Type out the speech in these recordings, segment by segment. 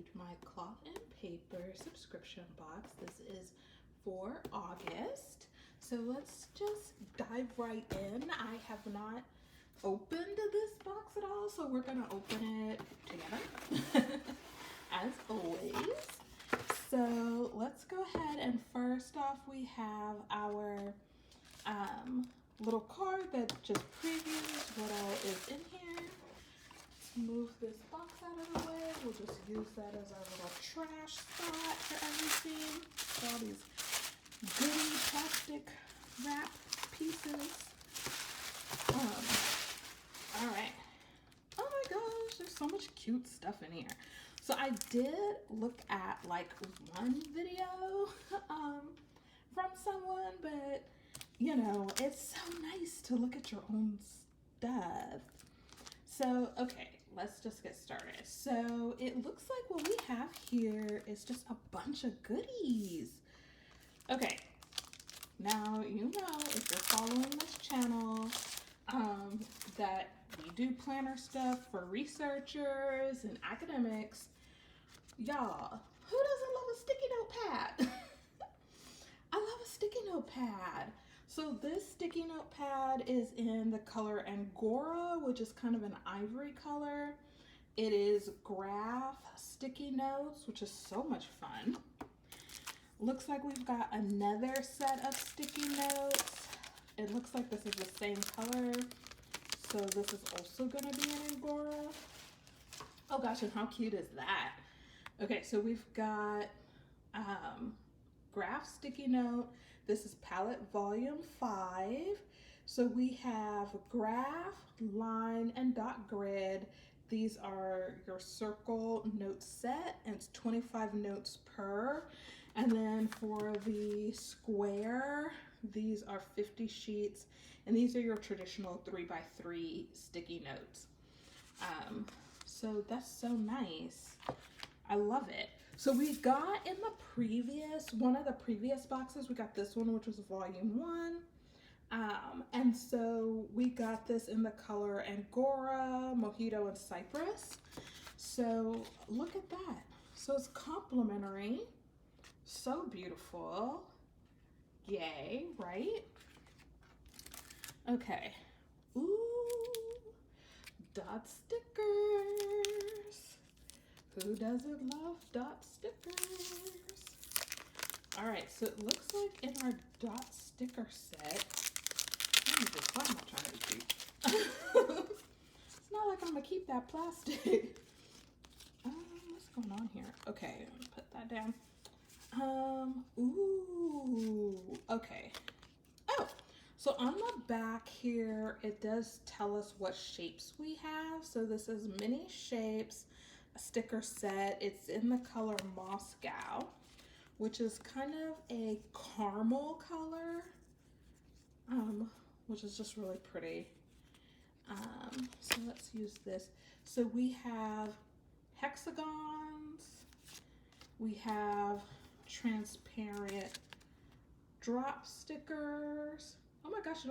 received my cloth and paper subscription box. This is for August. So let's just dive right in. I have not opened this box at all, so we're gonna open it together as always. So let's go ahead, and first off we have our little card that just previews what all is in here. Let's move this box out of the way. We'll just use that as our little trash spot for everything. All these goody plastic wrap pieces. All right. Oh my gosh, there's so much cute stuff in here. So I did look at like one video from someone, but you know, it's so nice to look at your own stuff. So, okay, let's just get started. So it looks like what we have here is just a bunch of goodies. Okay, now you know if you're following this channel that we do planner stuff for researchers and academics. Y'all, who doesn't love a sticky notepad? I love a sticky notepad. So this sticky notepad is in the color Angora, which is kind of an ivory color. It is graph sticky notes, which is so much fun. Looks like we've got another set of sticky notes. It looks like this is the same color. So this is also gonna be in Angora. Oh gosh, and how cute is that? Okay, so we've got graph sticky note. This is palette volume 5. So we have graph, line, and dot grid. These are your circle note set, and it's 25 notes per. And then for the square, these are 50 sheets, and these are your traditional 3x3 sticky notes. So that's so nice. I love it. So we got in the previous, one of the previous boxes, we got this one, which was volume 1. And so we got this in the color Angora, Mojito, and Cypress. So look at that. So it's complimentary. So beautiful. Yay, right? Okay. Ooh, dot stickers. Who doesn't love dot stickers? All right, so it looks like in our dot sticker set, why am I trying to be cheap? It's not like I'm gonna keep that plastic. What's going on here? Okay, put that down. Ooh, okay. Oh, so on the back here, it does tell us what shapes we have. So this is mini shapes, a sticker set. It's in the color Moscow, which is kind of a caramel color, which is just really pretty. So let's use this. So we have hexagons, we have transparent drop stickers. Oh my gosh,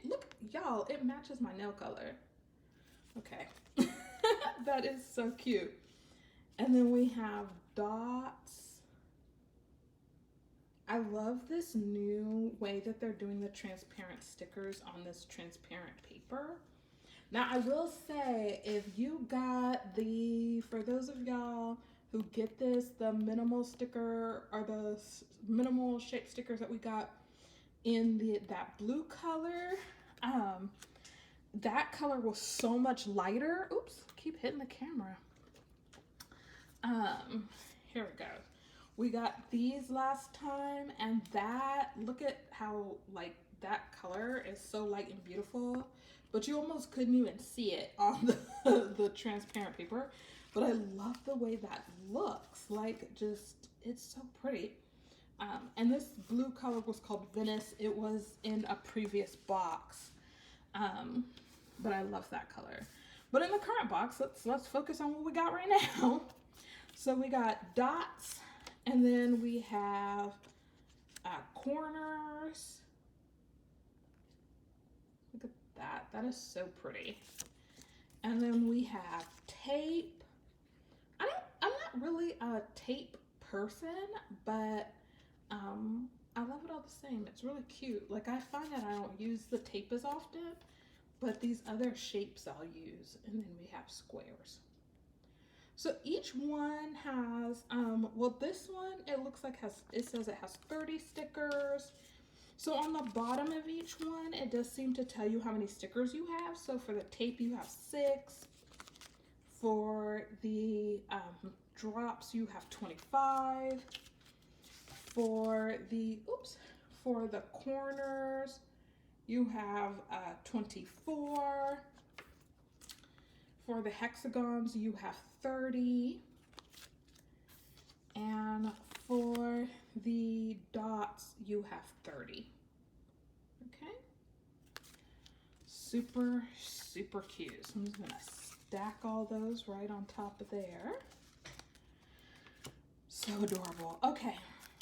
look, y'all, it matches my nail color. Okay. That is so cute. And then we have dots. I love this new way that they're doing the transparent stickers on this transparent paper. Now I will say, if you got for those of y'all who get this, the minimal sticker or the minimal shape stickers that we got in that blue color, that color was so much lighter. Oops, keep hitting the camera. Here we go. We got these last time, and look at how like that color is so light and beautiful, but you almost couldn't even see it on the transparent paper. But I love the way that looks. Like, just, it's so pretty. And this blue color was called Venice. It was in a previous box, but I love that color. But in the current box, let's focus on what we got right now. So we got dots, and then we have corners. Look at that. That is so pretty. And then we have tape. I'm not really a tape person, but I love it all the same. It's really cute. Like, I find that I don't use the tape as often, but these other shapes I'll use. And then we have squares. So each one has, well, this one, it looks like it says it has 30 stickers. So on the bottom of each one, it does seem to tell you how many stickers you have. So for the tape, you have 6. For the drops, you have 25. For the corners, you have 24. For the hexagons, you have 30. And for the dots, you have 30. Okay? Super, super cute. So I'm just gonna stack all those right on top of there. So adorable. Okay,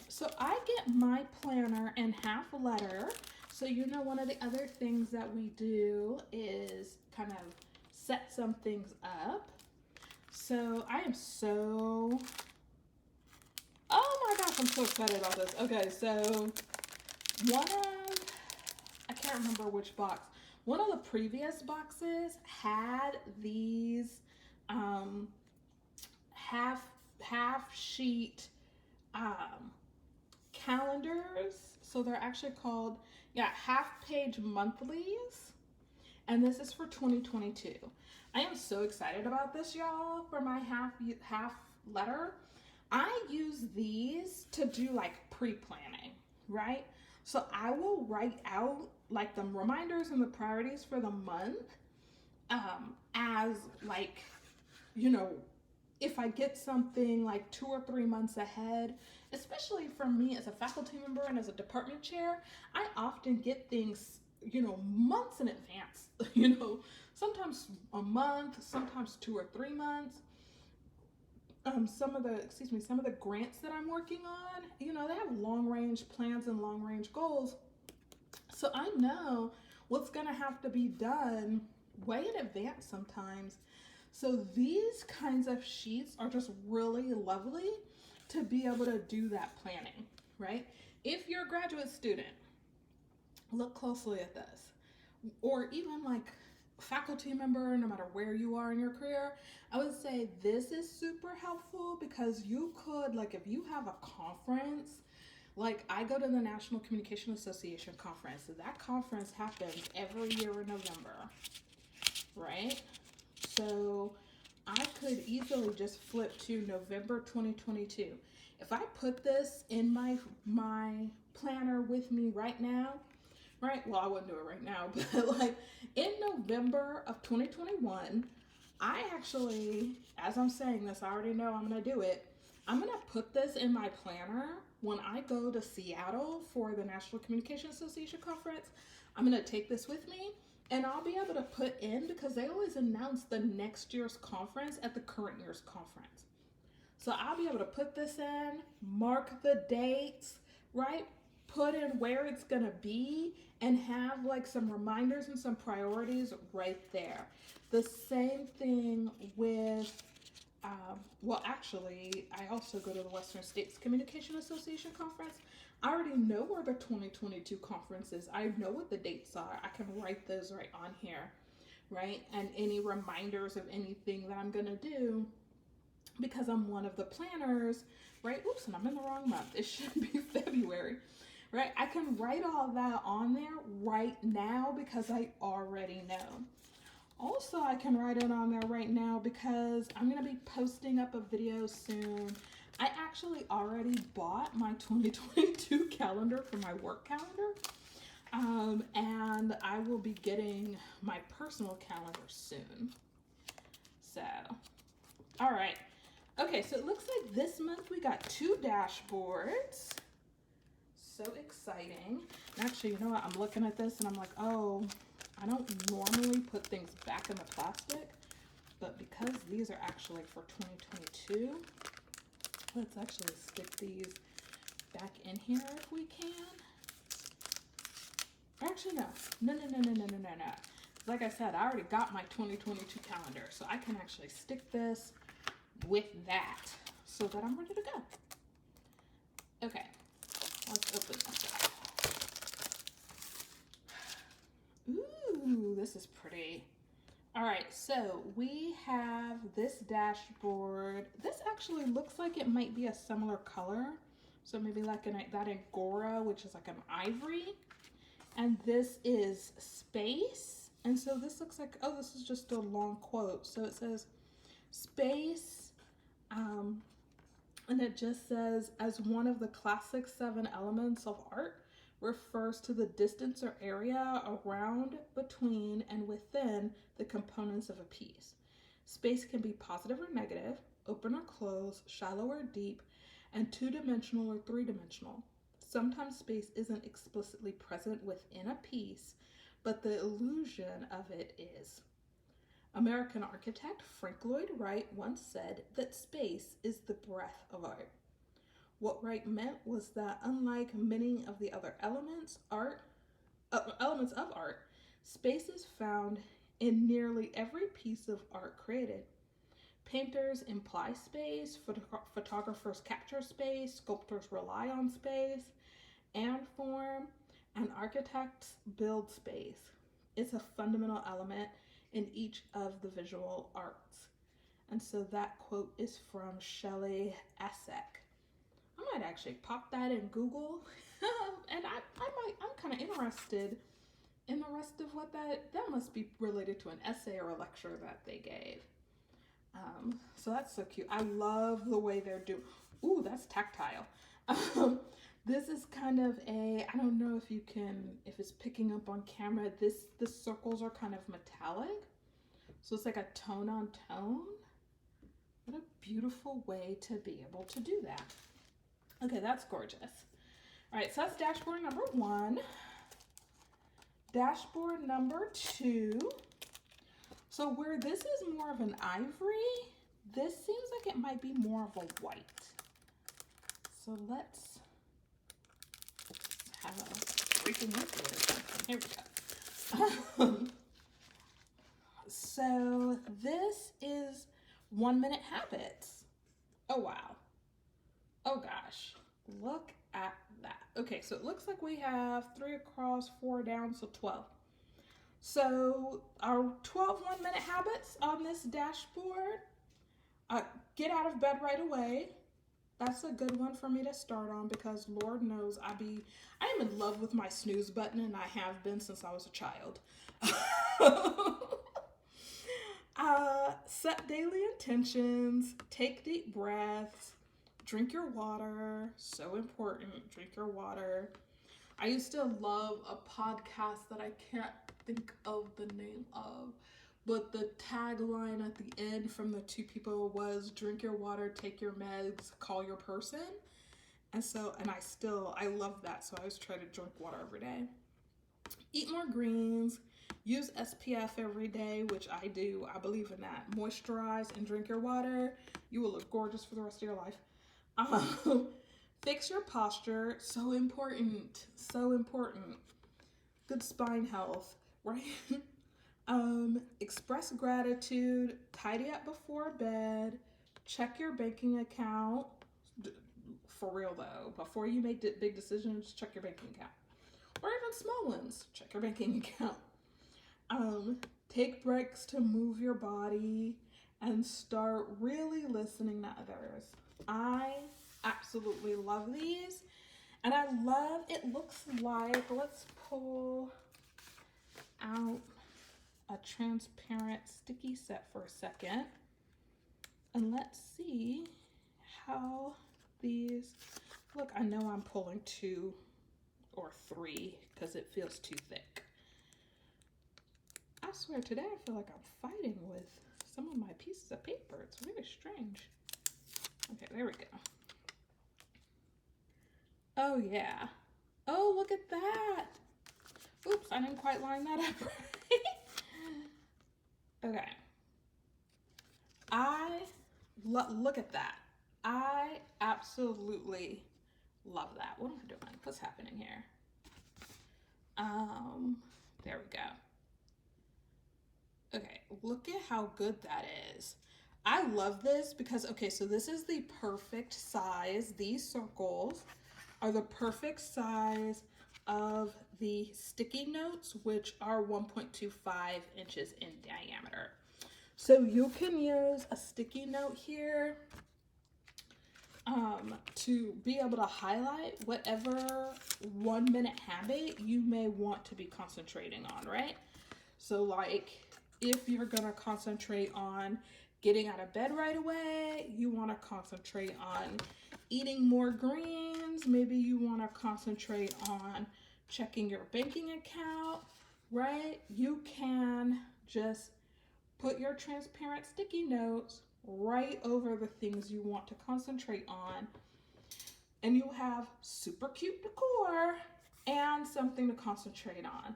so I get my planner in half letter. So you know, one of the other things that we do is kind of set some things up. So I am so, oh my gosh, I'm so excited about this. Okay, so I can't remember which box. One of the previous boxes had these half sheet calendars. So they're actually called, half page monthlies. And this is for 2022. I am so excited about this, y'all, for my half letter. I use these to do like pre-planning, right? So I will write out like the reminders and the priorities for the month as like, you know, if I get something like 2 or 3 months ahead, especially for me as a faculty member and as a department chair, I often get things, you know, months in advance, you know, sometimes a month, sometimes 2 or 3 months. Some of the grants that I'm working on, you know, they have long range plans and long range goals. So I know what's going to have to be done way in advance sometimes. So these kinds of sheets are just really lovely to be able to do that planning, right? If you're a graduate student, look closely at this. Or even like faculty member, no matter where you are in your career, I would say this is super helpful because you could, like, if you have a conference, like I go to the National Communication Association conference. So that conference happens every year in November, right? So I could easily just flip to November 2022. If I put this in my planner with me right now, right? Well, I wouldn't do it right now, but like in November of 2021, I actually, as I'm saying this, I already know I'm going to do it. I'm going to put this in my planner when I go to Seattle for the National Communication Association conference. I'm going to take this with me and I'll be able to put in, because they always announce the next year's conference at the current year's conference. So I'll be able to put this in, mark the dates, right? Put in where it's gonna be and have like some reminders and some priorities right there. The same thing with, well, actually, I also go to the Western States Communication Association conference. I already know where the 2022 conference is. I know what the dates are. I can write those right on here, right? And any reminders of anything that I'm gonna do, because I'm one of the planners, right? Oops, and I'm in the wrong month. It should be February, right? I can write all that on there right now because I already know. Also, I can write it on there right now because I'm going to be posting up a video soon. I actually already bought my 2022 calendar for my work calendar. And I will be getting my personal calendar soon. So, all right. Okay, so it looks like this month we got 2 dashboards. So exciting. And actually, you know what? I'm looking at this and I'm like, oh, I don't normally put things back in the plastic, but because these are actually for 2022, let's actually stick these back in here if we can. Actually, no. Like I said, I already got my 2022 calendar, so I can actually stick this with that. so that I'm ready to go. Okay, let's open this up. Ooh, this is pretty. All right, so we have this dashboard. This actually looks like it might be a similar color. So maybe like that Angora, which is like an ivory. And this is space. And so this looks like, oh, this is just a long quote. So it says space, and it just says, as one of the classic 7 elements of art, refers to the distance or area around, between, and within the components of a piece. Space can be positive or negative, open or closed, shallow or deep, and 2-dimensional or 3-dimensional. Sometimes space isn't explicitly present within a piece, but the illusion of it is. American architect Frank Lloyd Wright once said that space is the breath of art. What Wright meant was that unlike many of the other elements of art, space is found in nearly every piece of art created. Painters imply space, photographers capture space, sculptors rely on space and form, and architects build space. It's a fundamental element in each of the visual arts. And so that quote is from Shelley Essek. I might actually pop that in Google, and I'm kind of interested in the rest of what that must be related to an essay or a lecture that they gave. So that's so cute. I love the way they're doing. Ooh, that's tactile. This is kind of I don't know if it's picking up on camera. The circles are kind of metallic. So it's like a tone on tone. What a beautiful way to be able to do that. Okay, that's gorgeous. All right, so that's dashboard number 1. Dashboard number 2. So where this is more of an ivory, this seems like it might be more of a white. So let's have a freaking liquid or something. Here we go. So this is 1-minute habits. Oh, wow. Oh, gosh. Look at that. Okay, so it looks like we have 3 across, 4 down, so 12. So our 12 1-minute habits on this dashboard. Get out of bed right away. That's a good one for me to start on because Lord knows I am in love with my snooze button, and I have been since I was a child. Set daily intentions, take deep breaths, drink your water, so important, drink your water. I used to love a podcast that I can't think of the name of, but the tagline at the end from the 2 people was drink your water, take your meds, call your person. And I love that, so I always try to drink water every day. Eat more greens, use SPF every day, which I do. I believe in that. Moisturize and drink your water. You will look gorgeous for the rest of your life. Fix your posture. So important. So important. Good spine health, right? Express gratitude. Tidy up before bed. Check your banking account. For real though, before you make big decisions, check your banking account. Or even small ones, check your banking account. Take breaks to move your body and start really listening to others. I absolutely love these. And I love, it looks like, let's pull out a transparent sticky set for a second. And let's see how these look. I know I'm pulling 2 or 3 because it feels too thick. I swear today I feel like I'm fighting with some of my pieces of paper. It's really strange. Okay, there we go. Oh yeah. Oh, look at that. Oops, I didn't quite line that up right. Okay. Look at that. I absolutely love that. What am I doing? What's happening here? There we go. Okay, look at how good that is. I love this because, okay, so this is the perfect size. These circles are the perfect size of the sticky notes, which are 1.25 inches in diameter. So you can use a sticky note here to be able to highlight whatever 1 minute habit you may want to be concentrating on, right? So like if you're gonna concentrate on getting out of bed right away, you wanna concentrate on eating more greens, maybe you wanna concentrate on checking your banking account, right? You can just put your transparent sticky notes right over the things you want to concentrate on, and you have super cute decor and something to concentrate on.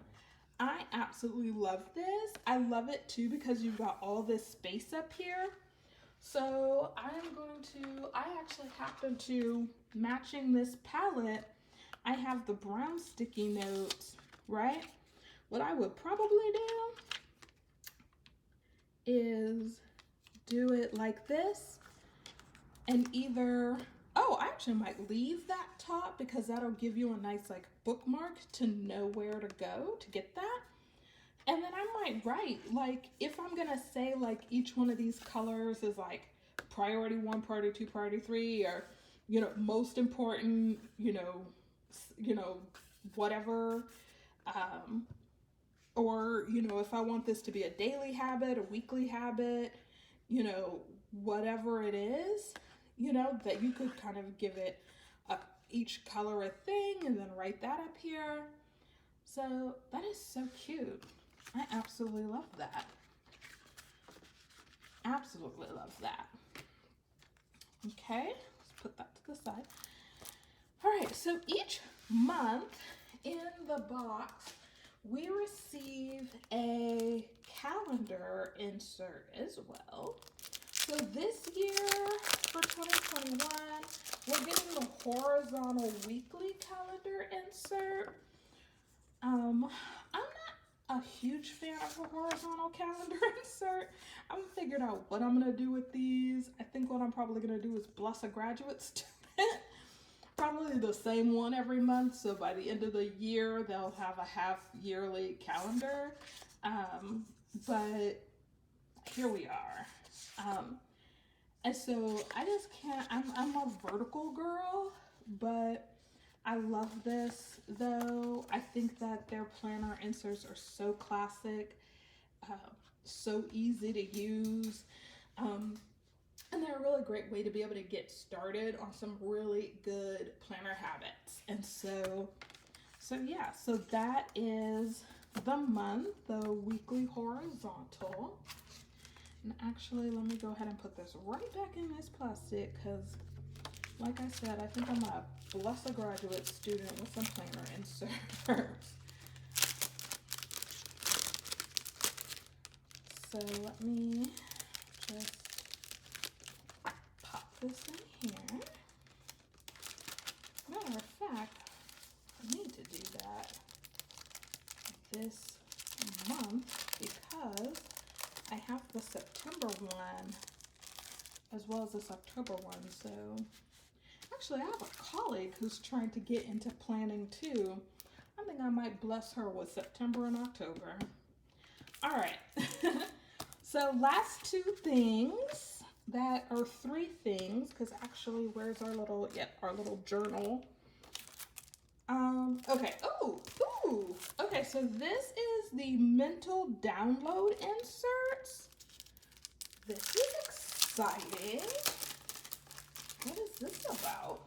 I absolutely love this. I love it too because you've got all this space up here. So I actually happen to, matching this palette, I have the brown sticky notes, right? What I would probably do is do it like this, and either, oh, I actually might leave that top because that'll give you a nice like bookmark to know where to go to get that. And then I might write, like, if I'm gonna say like each one of these colors is like priority 1, priority 2, priority 3, or, you know, most important, you know, whatever, or, you know, if I want this to be a daily habit, a weekly habit, you know, whatever it is, you know, that you could kind of give it each color a thing and then write that up here. So that is so cute. I absolutely love that. Absolutely love that. Okay, let's put that to the side. All right, so each month in the box, we receive a calendar insert as well. So this year, for 2021, we're getting the horizontal weekly calendar insert. I'm not a huge fan of the horizontal calendar insert. I haven't figured out what I'm gonna do with these. I think what I'm probably gonna do is bless a graduate student. Probably the same one every month, so by the end of the year, they'll have a half yearly calendar. But here we are. And so I just can't, I'm a vertical girl, but I love this though. I think that their planner inserts are so classic, so easy to use, and they're a really great way to be able to get started on some really good planner habits. And so yeah, so that is the month, the weekly horizontal. And actually, let me go ahead and put this right back in this plastic because, like I said, I think I'm gonna bless a graduate student with some planner inserts. So let me just pop this in here. Matter of fact, I need to do that this month because I have the September one as well as this October one. So actually I have a colleague who's trying to get into planning too. I think I might bless her with September and October. All right. So last two things that are three things, because actually where's our little, our little journal. Okay, okay, so this is the mental download inserts. This is exciting. What is this about?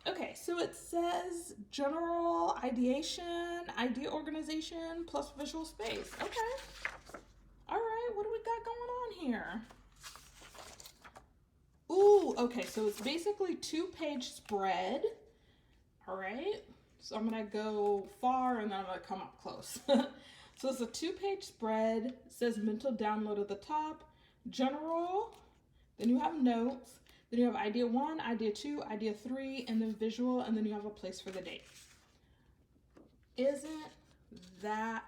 Okay, so it says general ideation, idea organization, plus visual space. Okay. All right, what do we got going on here? Ooh, okay, so it's basically 2-page spread. All right, so I'm gonna go far and then I'm gonna come up close. So it's a 2-page spread. It says mental download at the top, general, then you have notes, then you have idea 1, idea 2, idea 3, and then visual, and then you have a place for the date. Isn't that,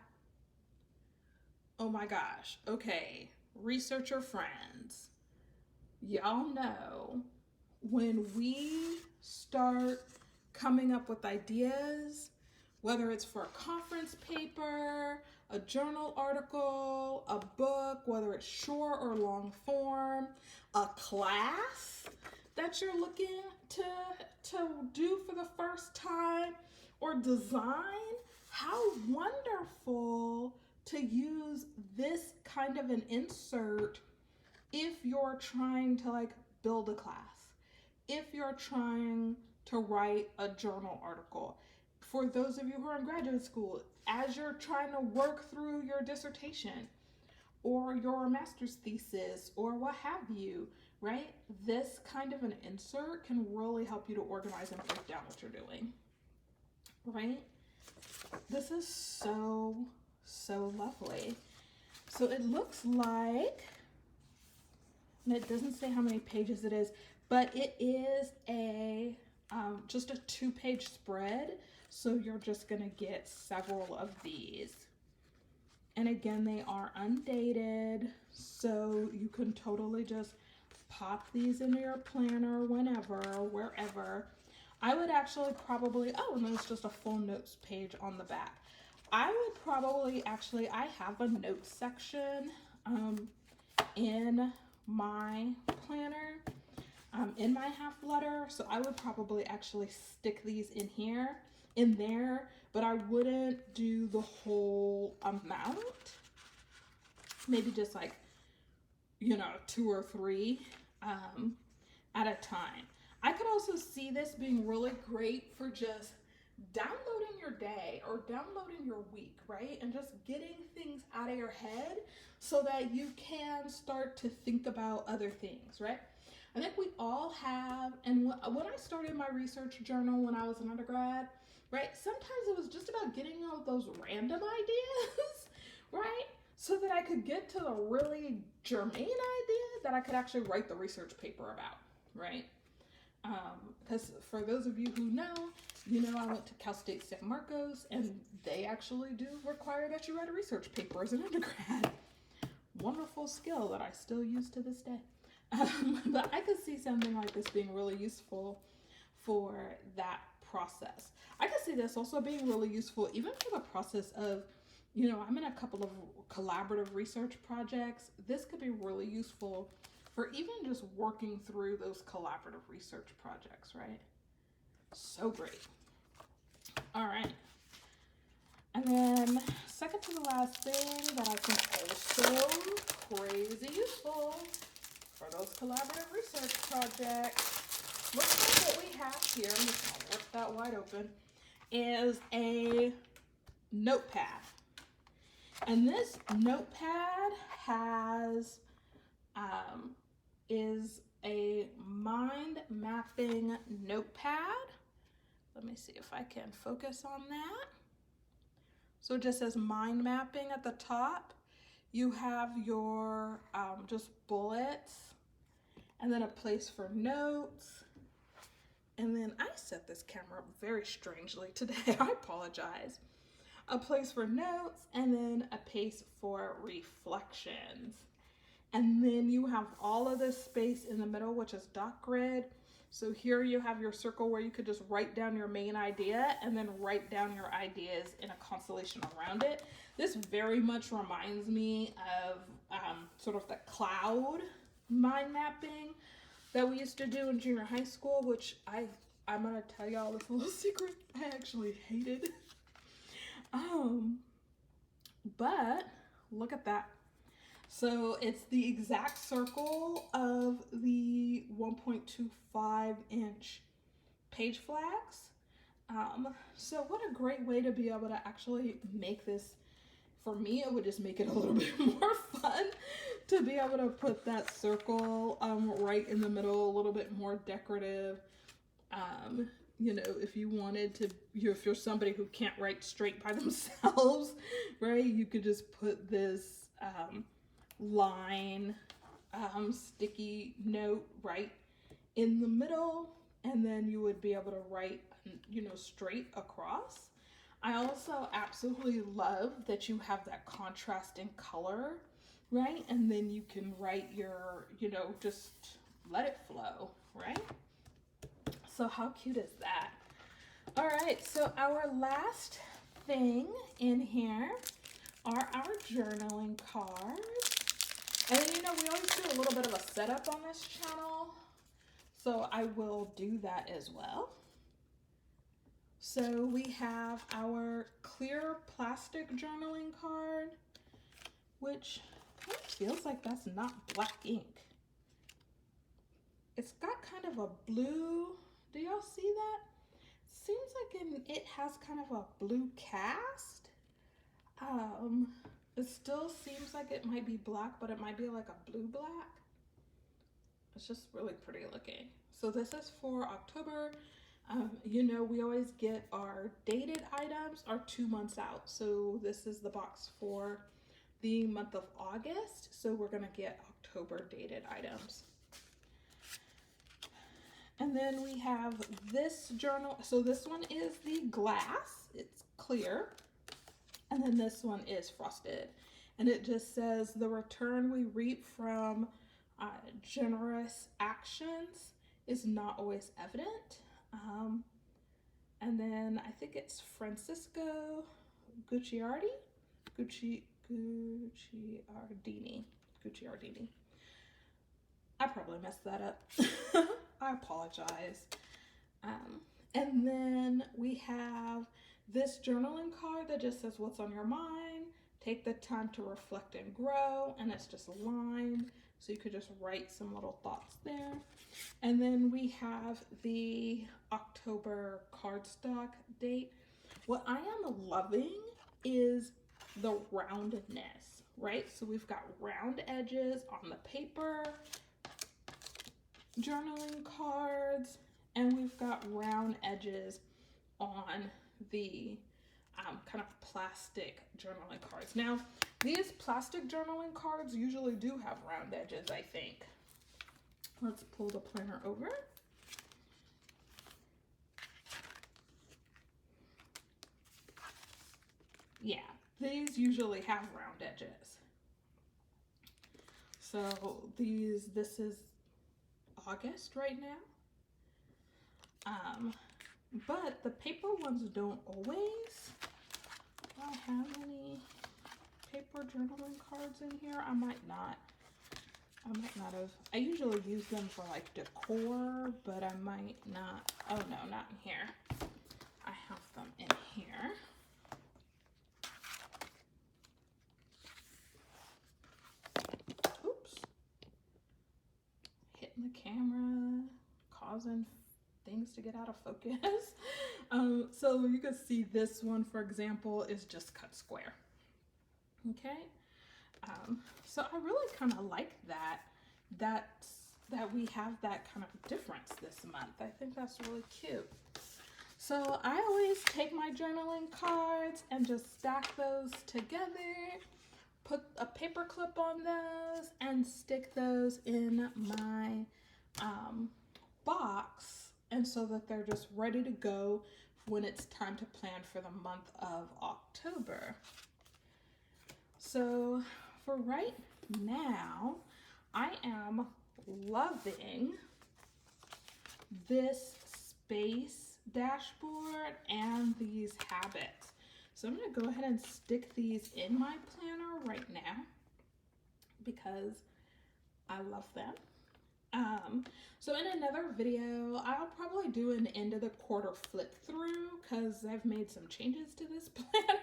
oh my gosh, okay. researcher friends, y'all know when we start coming up with ideas, whether it's for a conference paper, a journal article, a book, whether it's short or long form, a class that you're looking to do for the first time, or design, how wonderful to use this kind of an insert if you're trying to like build a class, if you're trying to write a journal article. For those of you who are in graduate school, as you're trying to work through your dissertation or your master's thesis or what have you, right? This kind of an insert can really help you to organize and break down what you're doing, right? This is so, so lovely. So it looks like, and it doesn't say how many pages it is, but it is a just a 2-page spread. So you're just gonna get several of these. And again, they are undated, so you can totally just pop these into your planner whenever, wherever. I would actually probably, oh, and there's just a full notes page on the back. I would probably actually, I have a notes section in my planner, in my half letter, so I would probably actually stick these in there, but I wouldn't do the whole amount. Maybe just like, 2 or 3 at a time. I could also see this being really great for just downloading your day or downloading your week, right? And just getting things out of your head so that you can start to think about other things, right? I think we all have, and when I started my research journal when I was an undergrad, right? Sometimes it was just about getting all those random ideas, right? So that I could get to the really germane idea that I could actually write the research paper about, right? Because for those of you who know, I went to Cal State San Marcos, and they actually do require that you write a research paper as an undergrad. Wonderful skill that I still use to this day. But I could see something like this being really useful for that process. I could see this also being really useful even for the process of, I'm in a couple of collaborative research projects. This could be really useful for even just working through those collaborative research projects, right? So great. All right. And then second to the last thing that I think also crazy useful for those collaborative research projects, looks like what we have here, I'm just gonna rip that wide open, is a notepad. And this notepad is a mind mapping notepad. Let me see if I can focus on that. So it just says mind mapping at the top. You have your just bullets, and then a place for notes. And then I set this camera up very strangely today. I apologize. A place for notes, and then a place for reflections. And then you have all of this space in the middle, which is dot grid. So here you have your circle where you could just write down your main idea and then write down your ideas in a constellation around it. This very much reminds me of sort of the cloud mind mapping that we used to do in junior high school, which I'm gonna tell y'all this little secret, I actually hated. But look at that. So it's the exact circle of the 1.25 inch page flags. So what a great way to be able to actually make this. For me, it would just make it a little bit more fun to be able to put that circle right in the middle, a little bit more decorative. If you wanted to, if you're somebody who can't write straight by themselves, right, you could just put this line sticky note right in the middle, and then you would be able to write, straight across. I also absolutely love that you have that contrast in color right? And then you can write your, just let it flow, right? So how cute is that? All right, so our last thing in here are our journaling cards. And we always do a little bit of a setup on this channel, so I will do that as well. So we have our clear plastic journaling card, which kind of feels like that's not black ink. It's got kind of a blue, do y'all see that? Seems like it has kind of a blue cast. It still seems like it might be black, but it might be like a blue black. It's just really pretty looking. So this is for October. We always get our dated items are 2 months out. So this is the box for the month of August. So we're gonna get October dated items. And then we have this journal. So this one is the glass, it's clear. And then this one is frosted. And it just says, the return we reap from generous actions is not always evident. And then I think it's Francisco Gucciardini. I probably messed that up. I apologize. And then we have this journaling card that just says, what's on your mind? Take the time to reflect and grow. And it's just lined, so you could just write some little thoughts there. And then we have the October cardstock date. What I am loving is the roundness, right? So we've got round edges on the paper journaling cards, and we've got round edges on the kind of plastic journaling cards. Now, these plastic journaling cards usually do have round edges, I think. Let's pull the planner over. Yeah, these usually have round edges. So this is August right now. But the paper ones don't always. Do I have any paper journaling cards in here? I might not have. I usually use them for like decor, but I might not. Oh no, not in here. I have them in here. Oops. Hitting the camera, causing things to get out of focus. So you can see this one, for example, is just cut square. Okay. So I really kind of like that we have that kind of difference this month. I think that's really cute. So I always take my journaling cards and just stack those together, put a paper clip on those, and stick those in my box, and so that they're just ready to go when it's time to plan for the month of October. So for right now, I am loving this space dashboard and these habits. So I'm going to go ahead and stick these in my planner right now because I love them. So in another video, I'll probably do an end of the quarter flip through because I've made some changes to this planner.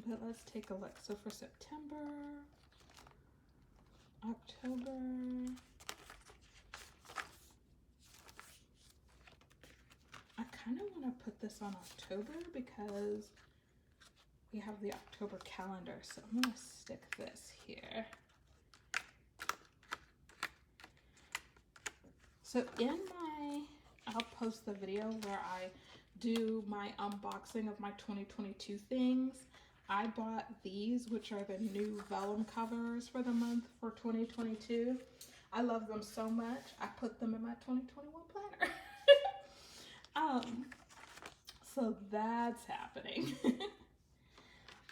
But let's take a look. So for September, October, I kind of want to put this on October because we have the October calendar. So I'm going to stick this here. So I'll post the video where I do my unboxing of my 2022 things. I bought these, which are the new vellum covers for the month for 2022. I love them so much. I put them in my 2021 planner. So that's happening.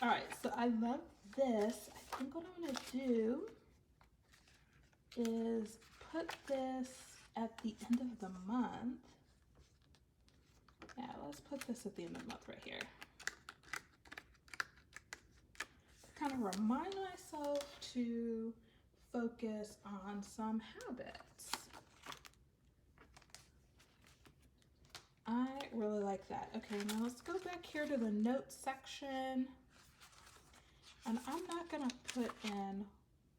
All right, so I love this, I think what I'm going to do is put this at the end of the month. Yeah, let's put this at the end of the month right here. To kind of remind myself to focus on some habits. I really like that. Okay, now let's go back here to the notes section. And I'm not gonna put in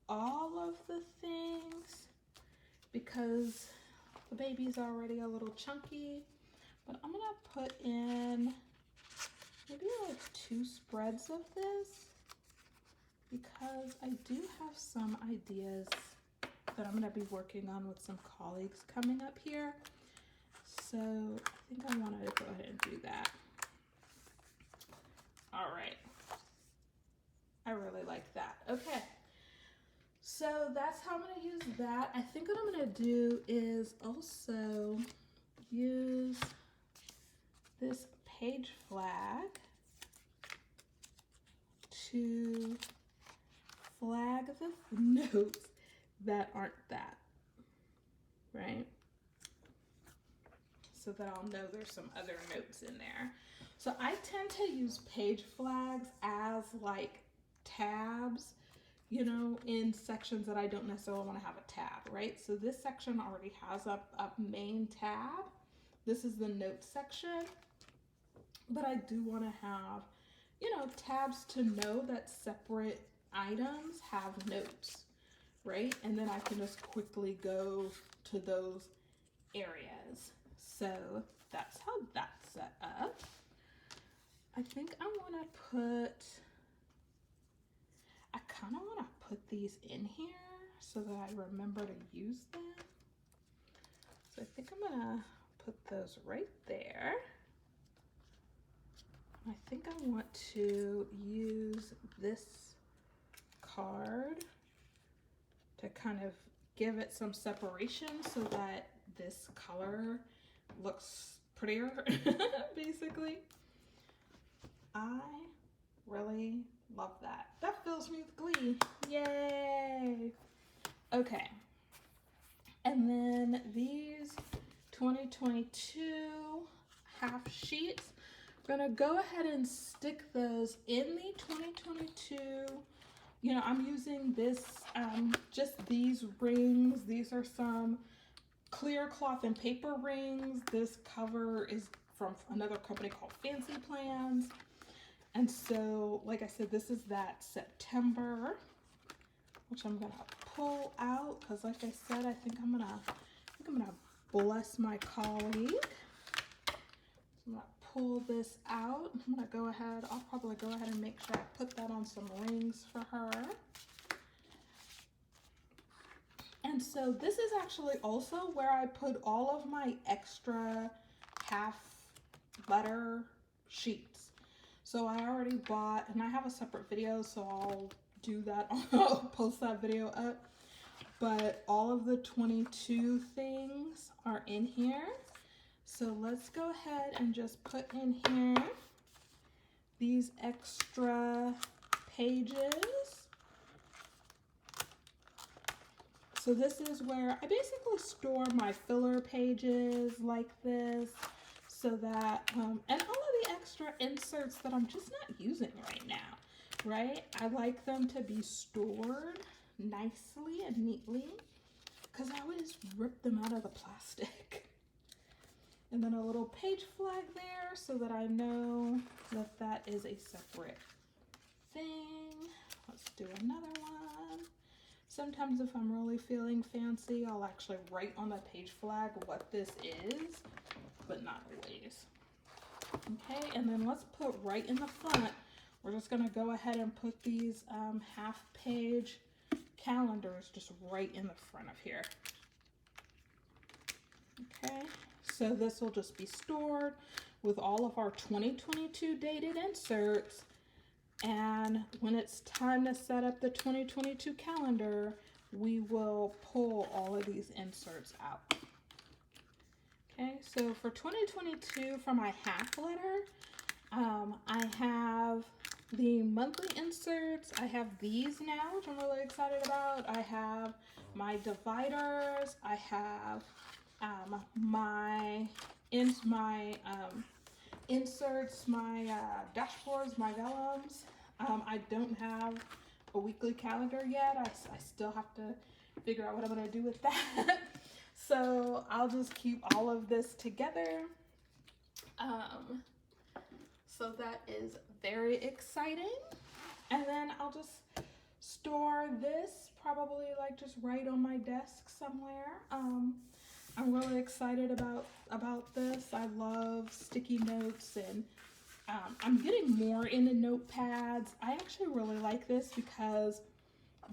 all of the things because the baby's already a little chunky, but I'm gonna put in maybe like 2 spreads of this because I do have some ideas that I'm gonna be working on with some colleagues coming up here. So I think I wanted to go ahead and do that. All right. I really like that. Okay. So that's how I'm going to use that. I think what I'm going to do is also use this page flag to flag the notes that aren't that, right? So that I'll know there's some other notes in there. So I tend to use page flags as like tabs, you know, in sections that I don't necessarily want to have a tab, right? So this section already has a main tab. This is the notes section, but I do want to have, you know, tabs to know that separate items have notes, right? And then I can just quickly go to those areas. So that's how that's set up. I think I want to put, I kind of want to put these in here so that I remember to use them. So I think I'm going to put those right there. I think I want to use this card to kind of give it some separation so that this color looks prettier, basically. I really love that. That fills me with glee. Yay! Okay. And then these 2022 half sheets, I'm gonna go ahead and stick those in the 2022. You know, I'm using this, just these rings. These are some clear cloth and paper rings. This cover is from another company called Fancy Plans. And so, like I said, this is that September, which I'm gonna pull out because, like I said, I think I'm gonna bless my colleague. So I'm gonna pull this out. I'm gonna go ahead. I'll probably go ahead and make sure I put that on some rings for her. And so this is actually also where I put all of my extra half letter sheets. So I already bought, and I have a separate video, so I'll do that. I'll post that video up. But all of the 22 things are in here. So let's go ahead and just put in here these extra pages. So this is where I basically store my filler pages like this, so that, and all of the extra inserts that I'm just not using right now, right? I like them to be stored nicely and neatly because I would just rip them out of the plastic. And then a little page flag there so that I know that that is a separate thing. Let's do another one. Sometimes if I'm really feeling fancy, I'll actually write on the page flag what this is, but not always. Okay, and then let's put right in the front, we're just gonna go ahead and put these half page calendars just right in the front of here. Okay, so this will just be stored with all of our 2022 dated inserts, and when it's time to set up the 2022 calendar, we will pull all of these inserts out. Okay, so for 2022, for my half letter, I have the monthly inserts. I have these now, which I'm really excited about. I have my dividers. I have my inserts, my dashboards, my vellums. I don't have a weekly calendar yet. I still have to figure out what I'm going to do with that. So I'll just keep all of this together. So that is very exciting. And then I'll just store this probably like just right on my desk somewhere. I'm really excited about this. I love sticky notes, and I'm getting more into notepads. I actually really like this because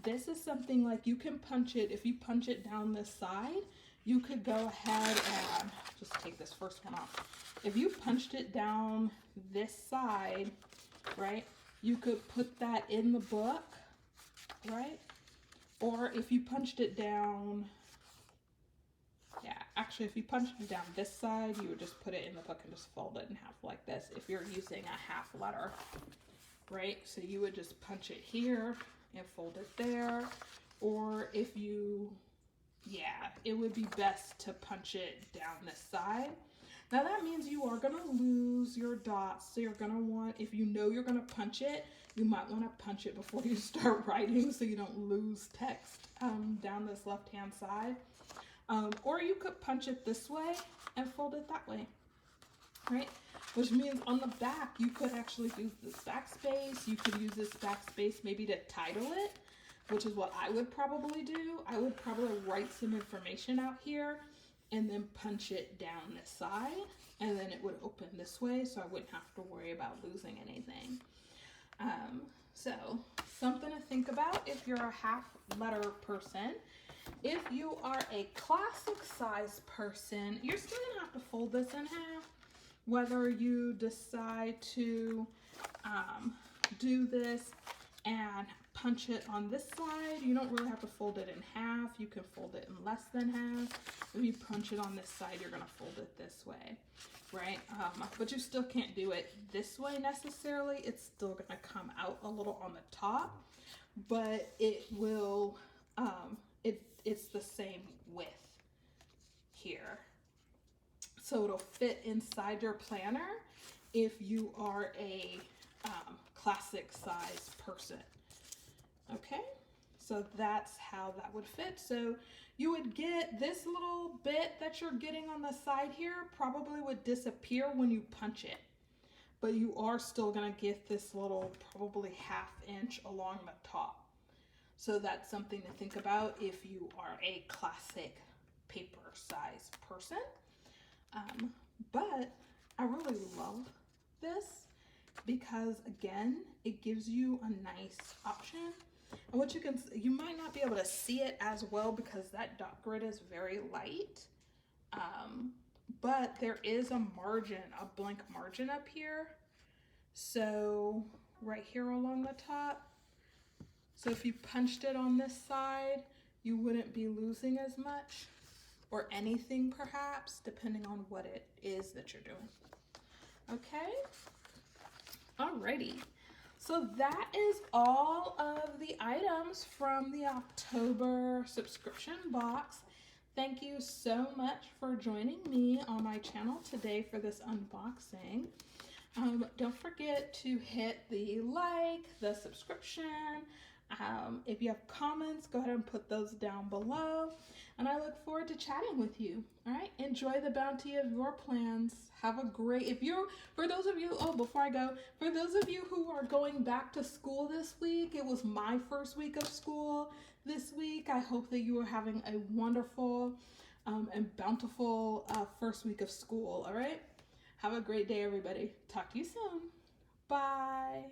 this is something like you can punch it. If you punch it down this side, you could go ahead and just take this first one off. If you punched it down this side, right, you could put that in the book, right? Or if you punched it down, yeah, actually if you punched it down this side, you would just put it in the book and just fold it in half like this if you're using a half letter, right? So you would just punch it here and fold it there. Or if you, yeah, it would be best to punch it down this side. Now that means you are gonna lose your dots. So you're gonna want, if you know you're gonna punch it, you might wanna punch it before you start writing so you don't lose text down this left-hand side. Or you could punch it this way and fold it that way, right? Which means on the back, you could actually use this backspace. You could use this backspace maybe to title it, which is what I would probably do. I would probably write some information out here and then punch it down this side, and then it would open this way so I wouldn't have to worry about losing anything. So something to think about if you're a half letter person. If you are a classic size person, you're still gonna have to fold this in half. Whether you decide to do this and punch it on this side, you don't really have to fold it in half. You can fold it in less than half. If you punch it on this side, you're gonna fold it this way, right? But you still can't do it this way necessarily. It's still gonna come out a little on the top, but it will, it's the same width here. So it'll fit inside your planner if you are a classic size person. Okay, so that's how that would fit. So you would get this little bit that you're getting on the side here probably would disappear when you punch it, but you are still gonna get this little probably 1/2 inch along the top. So that's something to think about if you are a classic paper size person. But I really love this because again, it gives you a nice option. And what you might not be able to see it as well because that dot grid is very light. But there is a margin, a blank margin up here. So right here along the top. So if you punched it on this side, you wouldn't be losing as much or anything perhaps, depending on what it is that you're doing. Okay, alrighty. So that is all of the items from the October subscription box. Thank you so much for joining me on my channel today for this unboxing. Don't forget to hit the like, the subscription. If you have comments, go ahead and put those down below. And I look forward to chatting with you. All right, enjoy the bounty of your plans. Have a great, for those of you who are going back to school this week, it was my first week of school this week. I hope that you are having a wonderful and bountiful first week of school. All right, have a great day, everybody. Talk to you soon. Bye.